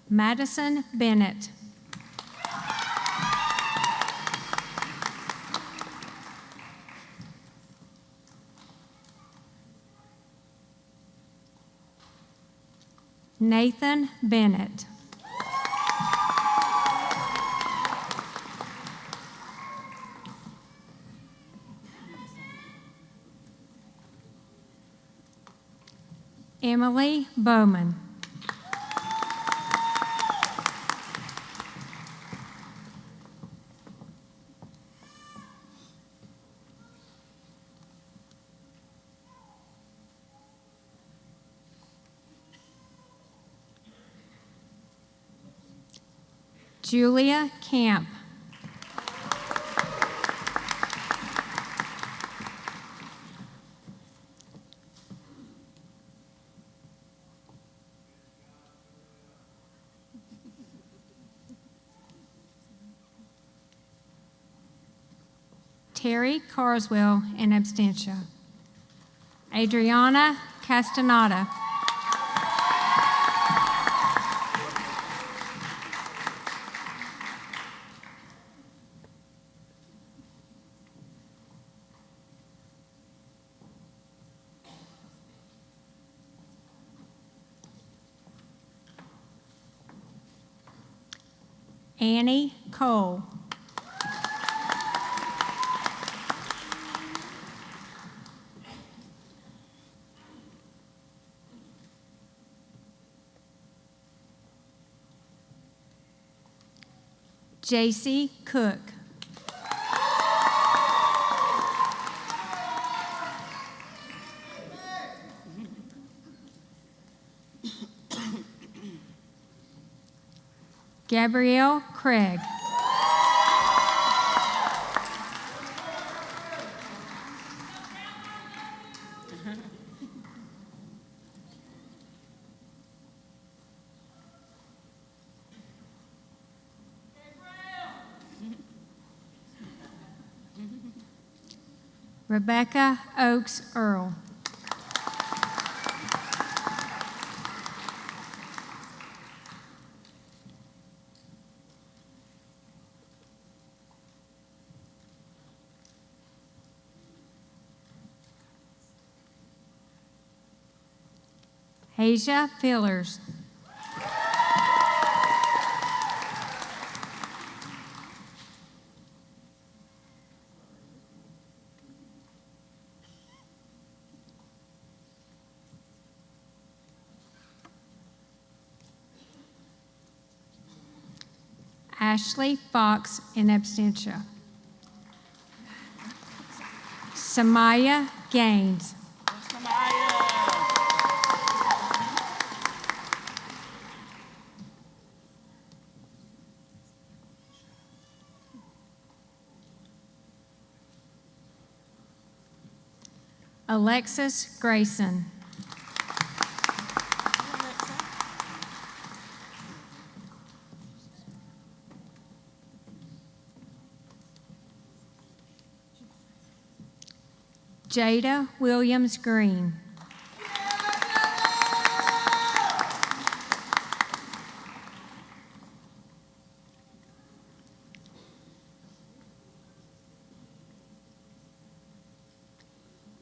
Madison Bennett. Nathan Bennett. Emily Bowman. Julia Camp. Terry Carswell, in absentia. Adriana Castaneda. Annie Cole. JC Cook. Gabrielle Craig. Rebecca Oakes Earl. Asia Fillers. Ashley Fox, in absentia. Samaya Gaines. Alexis Grayson. Jada Williams Green.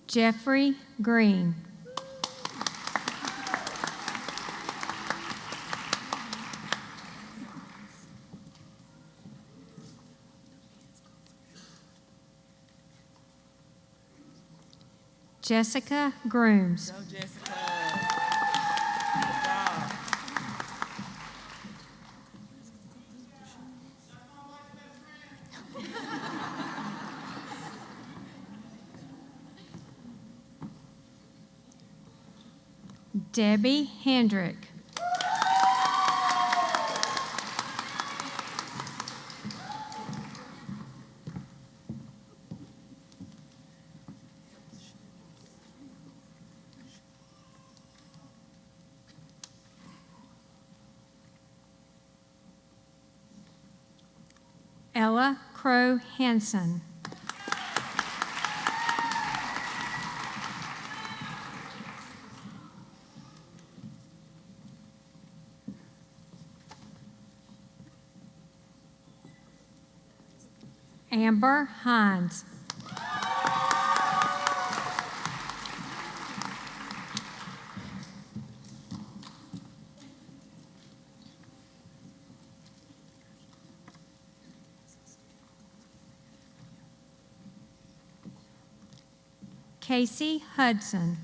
Jeffrey Green. Jessica Grooms. Go, Jessica. Good job. Debbie Hendrick. Ella Crow Hansen. Amber Hines. Casey Hudson.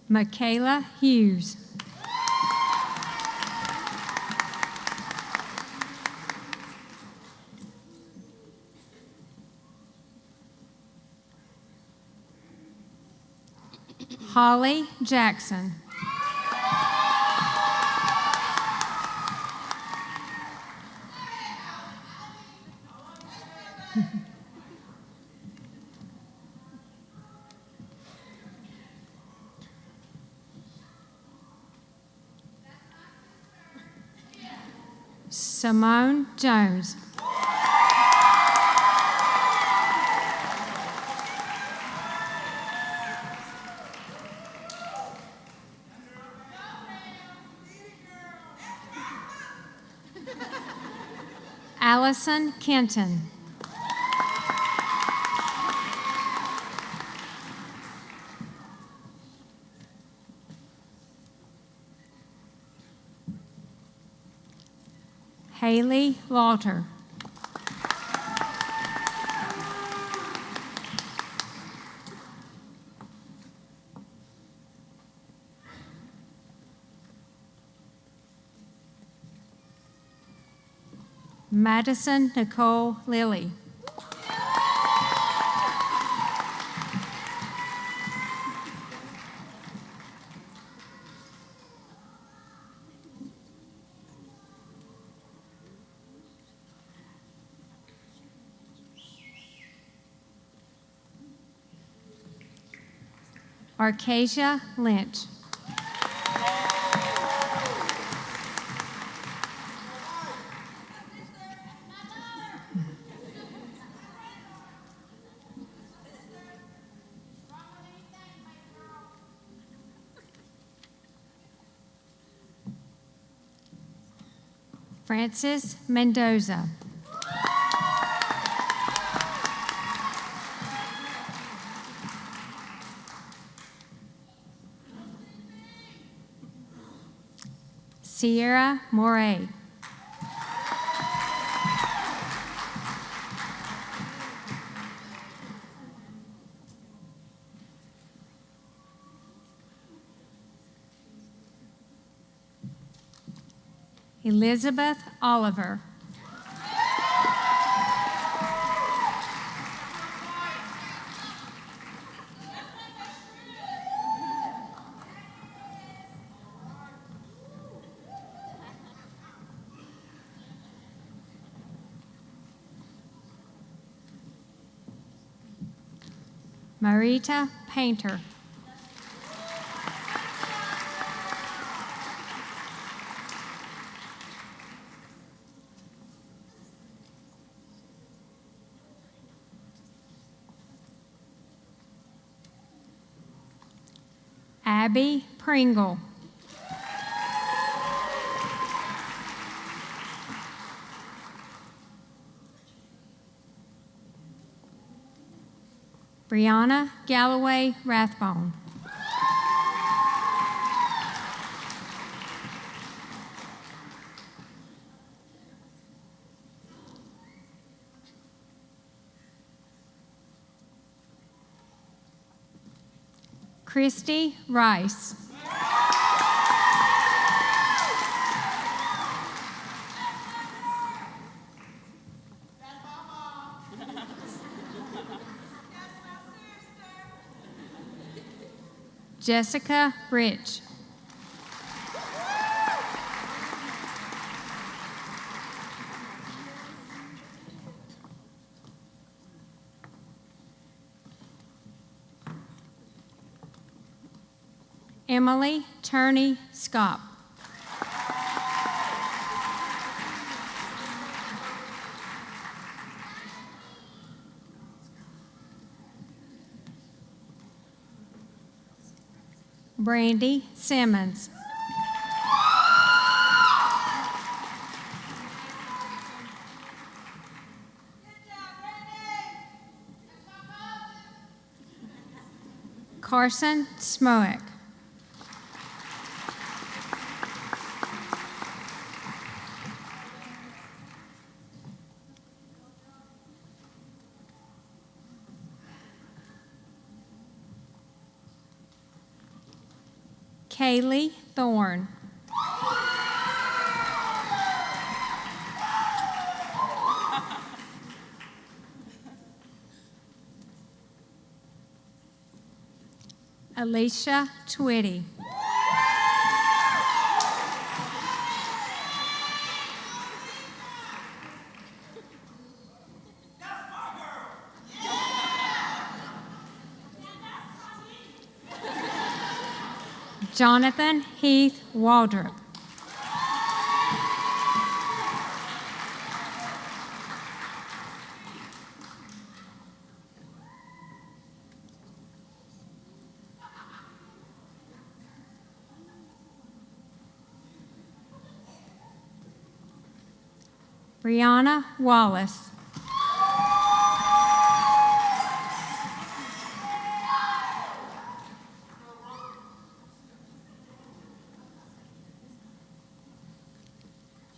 Michaela Hughes. Holly Jackson. Simone Jones. Allison Kenton. Haley Lauter. Madison Nicole Lilly. Arcasia Lynch. Francis Mendoza. Sierra Moray. Elizabeth Oliver. Marita Painter. Abby Pringle. Brianna Galloway Rathbone. Christy Rice. Jessica Rich. Emily Turney Scott. Brandy Simmons. Carson Smoak. Kaylee Thorne. Alicia Twitty. Jonathan Heath Waldrop. Brianna Wallace.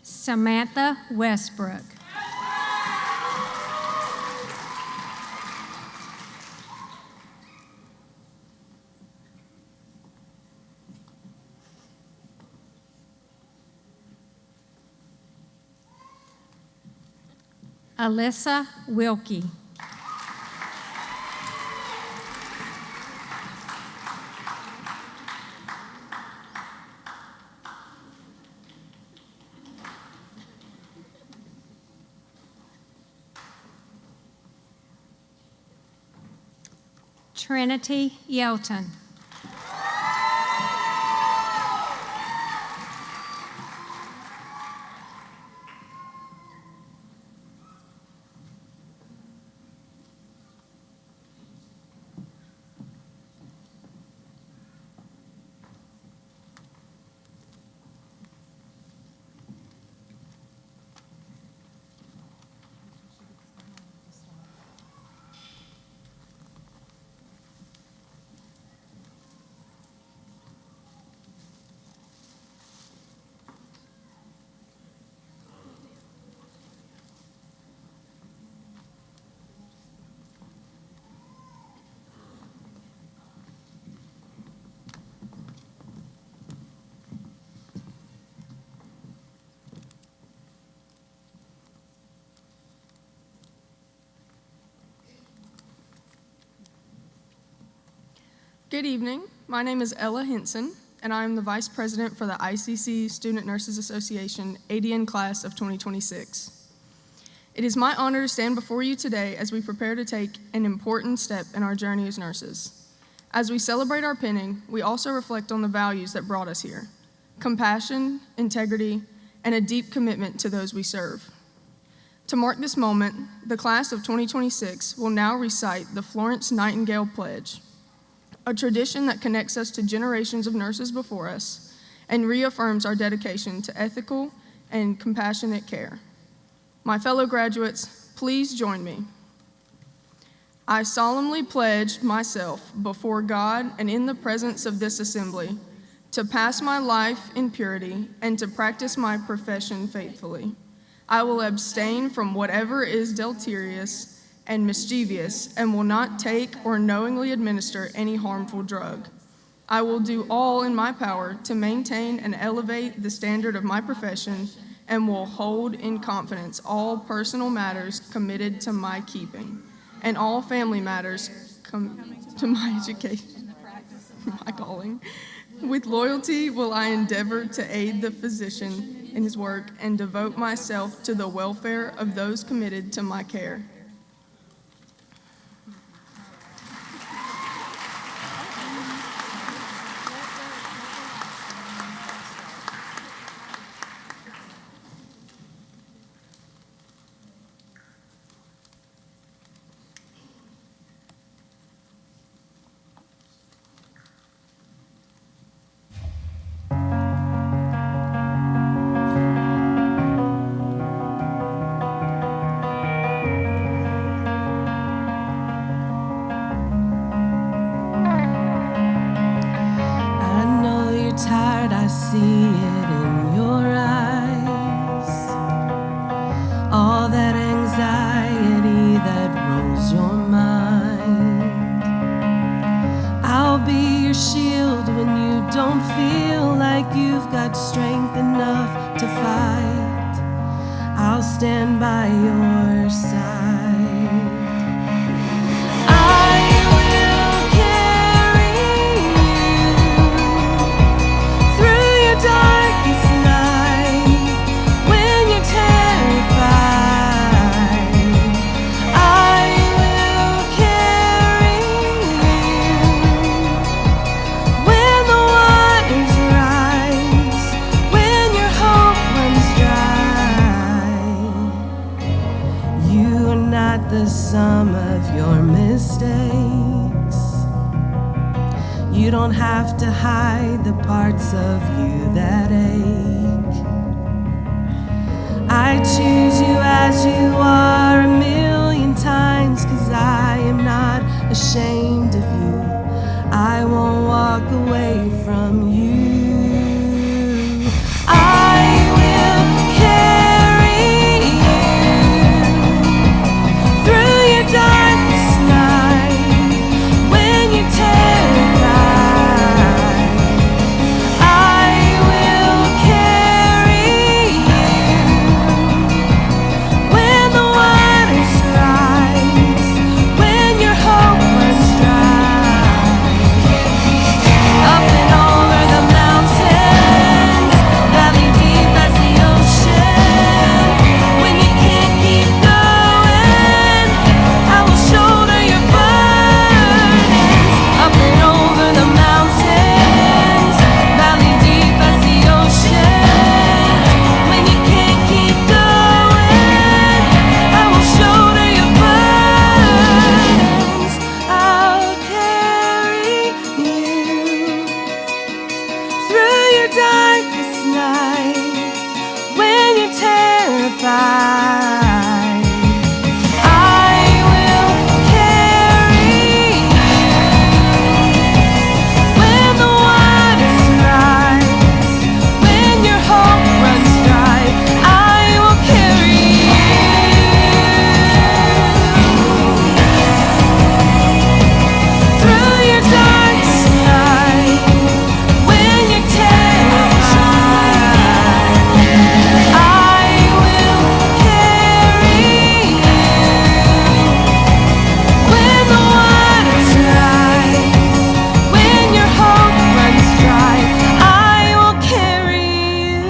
Samantha Westbrook. Alyssa Wilkie. Trinity Yelton. Good evening. My name is Ella Henson, and I am the Vice President for the ICC Student Nurses Association ADN Class of 2026. It is my honor to stand before you today as we prepare to take an important step in our journey as nurses. As we celebrate our pinning, we also reflect on the values that brought us here: compassion, integrity, and a deep commitment to those we serve. To mark this moment, the Class of 2026 will now recite the Florence Nightingale Pledge, a tradition that connects us to generations of nurses before us and reaffirms our dedication to ethical and compassionate care. My fellow graduates, please join me. I solemnly pledge myself before God and in the presence of this assembly to pass my life in purity and to practice my profession faithfully. I will abstain from whatever is deleterious and mischievous, and will not take or knowingly administer any harmful drug. I will do all in my power to maintain and elevate the standard of my profession, and will hold in confidence all personal matters committed to my keeping, and all family matters to my education. my calling. With loyalty will I endeavor to aid the physician in his work and devote myself to the welfare of those committed to my care. I know you're tired, I see it in your eyes. All that anxiety that rolls your mind. I'll be your shield when you don't feel like you've got strength enough to fight. I'll stand by your side. Darkest night, when you're terrified, I will carry you. When the waters rise, when your hope runs dry, you are not the sum of your mistakes. You don't have to hide the parts of you that ache. I choose you as you are 1,000,000 times, 'cause I am not ashamed of you. I won't walk away from you. I will carry you through your darkest night, when you're terrified. I will carry you when the waters rise, when your hope runs dry. Up and over the mountains, valley deep as the ocean. When you can't keep going, I will shoulder your burdens. Up and over the mountains, valley deep as the ocean. When you can't keep going, I will shoulder your burdens. I'll carry you through your darkest night, when you're terrified. I will carry you when the waters rise, when your hope runs dry. I will carry you through your darkest night, when you're terrified. I will carry you when the waters rise, when your hope runs dry. I will carry you.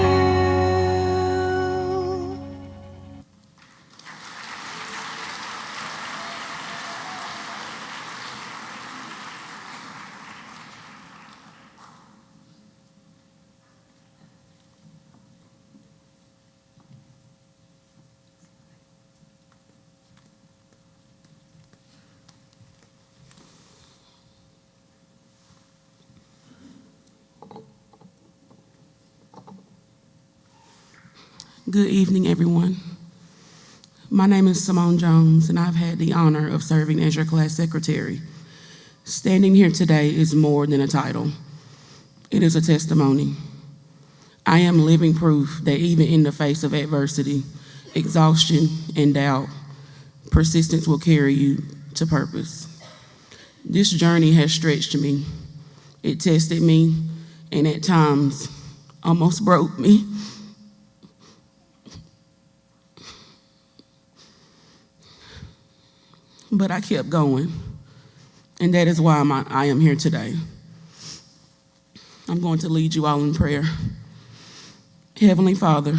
Good evening, everyone. My name is Simone Jones, and I've had the honor of serving as your class secretary. Standing here today is more than a title. It is a testimony. I am living proof that even in the face of adversity, exhaustion, and doubt, persistence will carry you to purpose. This journey has stretched me. It tested me, and at times almost broke me. But I kept going, and that is why I am here today. I'm going to lead you all in prayer. Heavenly Father,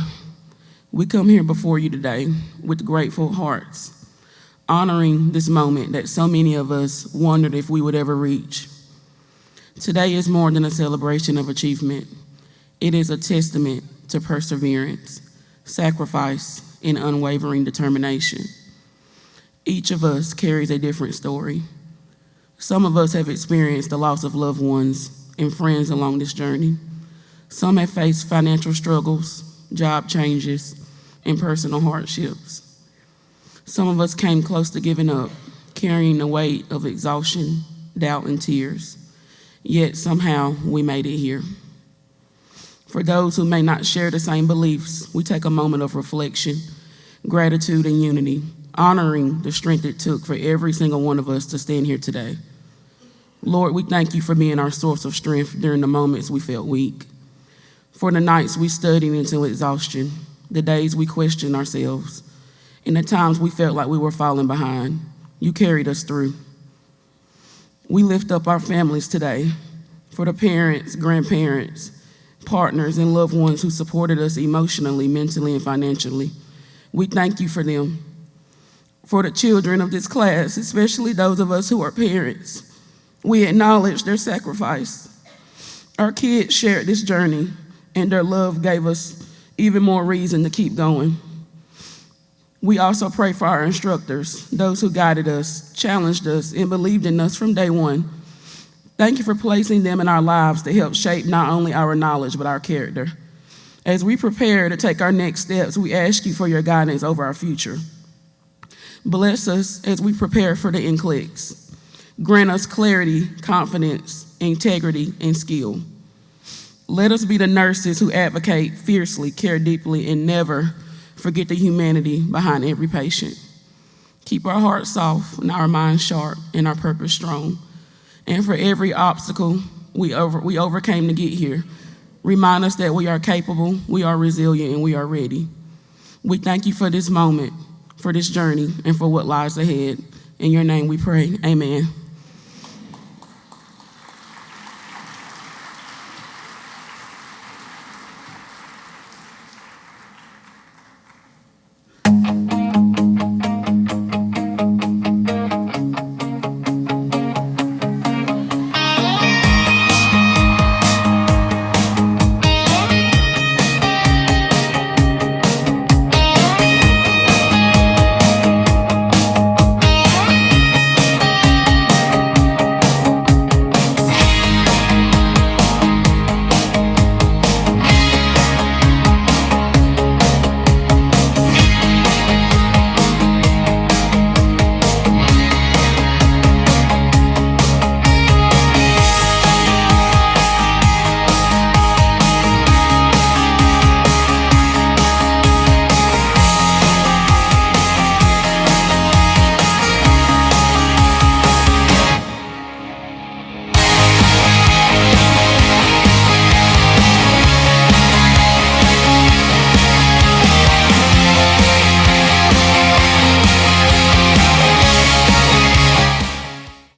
we come here before you today with grateful hearts, honoring this moment that so many of us wondered if we would ever reach. Today is more than a celebration of achievement. It is a testament to perseverance, sacrifice, and unwavering determination. Each of us carries a different story. Some of us have experienced the loss of loved ones and friends along this journey. Some have faced financial struggles, job changes, and personal hardships. Some of us came close to giving up, carrying the weight of exhaustion, doubt, and tears. Yet somehow we made it here. For those who may not share the same beliefs, we take a moment of reflection, gratitude, and unity, honoring the strength it took for every single one of us to stand here today. Lord, we thank you for being our source of strength during the moments we felt weak, for the nights we studied into exhaustion, the days we questioned ourselves, and the times we felt like we were falling behind. You carried us through. We lift up our families today, for the parents, grandparents, partners, and loved ones who supported us emotionally, mentally, and financially. We thank you for them. For the children of this class, especially those of us who are parents, we acknowledge their sacrifice. Our kids shared this journey, and their love gave us even more reason to keep going. We also pray for our instructors, those who guided us, challenged us, and believed in us from day one. Thank you for placing them in our lives to help shape not only our knowledge, but our character. As we prepare to take our next steps, we ask you for your guidance over our future. Bless us as we prepare for the NCLEX. Grant us clarity, confidence, integrity, and skill. Let us be the nurses who advocate fiercely, care deeply, and never forget the humanity behind every patient. Keep our hearts soft and our minds sharp and our purpose strong. And for every obstacle we overcame to get here, remind us that we are capable, we are resilient, and we are ready. We thank you for this moment, for this journey, and for what lies ahead. In your name we pray, amen.